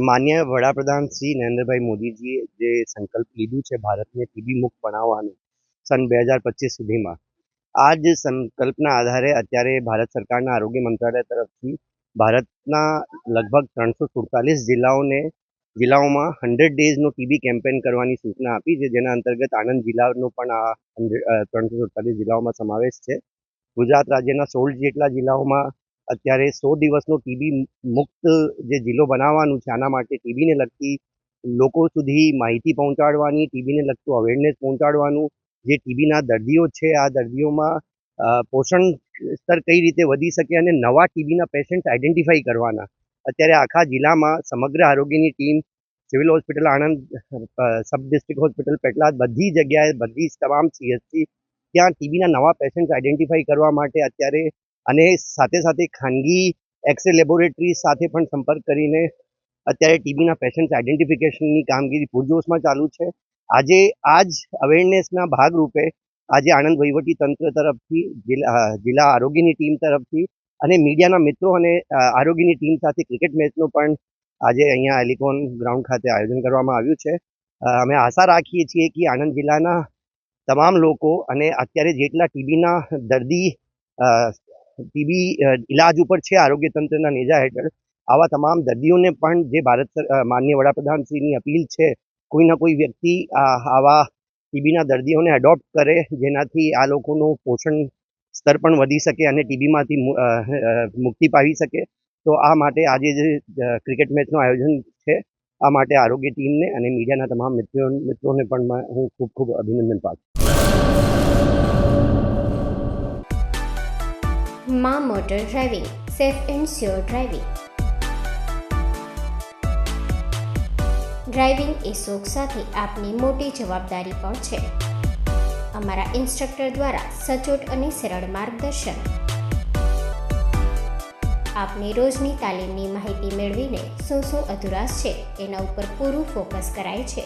માન્ય વડાપ્રધાન શ્રી નરેન્દ્રભાઈ મોદીજીએ જે સંકલ્પ લીધું છે ભારતને ટીબી મુક્ત બનાવવાનું સન 2025 સુધીમાં, આ જ સંકલ્પના આધારે અત્યારે ભારત સરકારના આરોગ્ય મંત્રાલય તરફથી ભારતના લગભગ 347 જિલ્લાઓમાં 100 ડેઝનો ટીબી કેમ્પેન કરવાની સૂચના આપી છે, જેના અંતર્ગત આણંદ જિલ્લાનો પણ આ 347 જિલ્લાઓમાં સમાવેશ છે. ગુજરાત રાજ્યના 16 જેટલા જિલ્લાઓમાં અત્યારે 100 દિવસનો ટીબી મુક્ત જે જિલ્લો બનાવવાનું છે. આના માટે ટીબીને લગતી લોકો સુધી માહિતી પહોંચાડવાની, ટીબીને લગતું અવેરનેસ પહોંચાડવાનું, જે ટીબીના દર્દીઓ છે આ દર્દીઓમાં પોષણ સ્તર કઈ રીતે વધી શકે અને નવા ટીબીના પેશન્ટ આઈડેન્ટિફાઈ કરવાના. અત્યારે આખા જિલ્લામાં સમગ્ર આરોગ્યની team civil hospital Anand, sub district hospital Petlad, બધી જગ્યાએ બધી તમામ CHC ત્યાં ટીબીના નવા પેશન્ટ આઈડેન્ટિફાઈ કરવા માટે અત્યારે અને સાથે સાથે ખાનગી એક્સરે લેબોરેટરી સાથે પણ સંપર્ક કરીને અત્યારે ટીબીના પેશન્ટ આઈડેન્ટિફિકેશનની કામગીરી પૂરજોશમાં ચાલુ છે. આજે આ જ અવેરનેસના ભાગરૂપે આજે આણંદ વહીવટી તંત્ર તરફથી, જિલ્લા આરોગ્યની ટીમ તરફથી અને મીડિયાના મિત્રો અને આરોગ્યની ટીમ સાથે ક્રિકેટ મેચનો પણ આજે અહીંયા એલિકોન ગ્રાઉન્ડ ખાતે આયોજન કરવામાં આવ્યું છે. અમે આશા રાખીએ છીએ કે આણંદ જિલ્લાના તમામ લોકો અને અત્યારે જેટલા ટીબીના દર્દી ટીબી ઇલાજ ઉપર છે આરોગ્ય તંત્રના નેજા હેઠળ, આવા તમામ દર્દીઓને પણ જે માનનીય વડાપ્રધાનશ્રીની અપીલ છે, કોઈના કોઈ વ્યક્તિ આવા ટીબીના દર્દીઓને એડોપ્ટ કરે, જેનાથી આ લોકોનું પોષણ સ્તર પણ વધી શકે અને ટીબીમાંથી મુક્તિ પામી શકે. તો આ માટે આજે જે ક્રિકેટ મેચનું આયોજન છે, આ માટે આરોગ્ય ટીમને અને મીડિયાના તમામ મિત્રોને પણ હું ખૂબ ખૂબ અભિનંદન પાઠવું. માં motor driving, safe and sure driving. Driving એ શોખ સાથે આપની મોટી જવાબદારી પણ છે. અમારા ઇન્સ્ટ્રક્ટર દ્વારા સચોટ અને સરળ માર્ગદર્શન. આપની રોજની તાલીમની માહિતી મેળવીને શું અધુરાશ છે એના ઉપર પૂરું ફોકસ કરાય છે.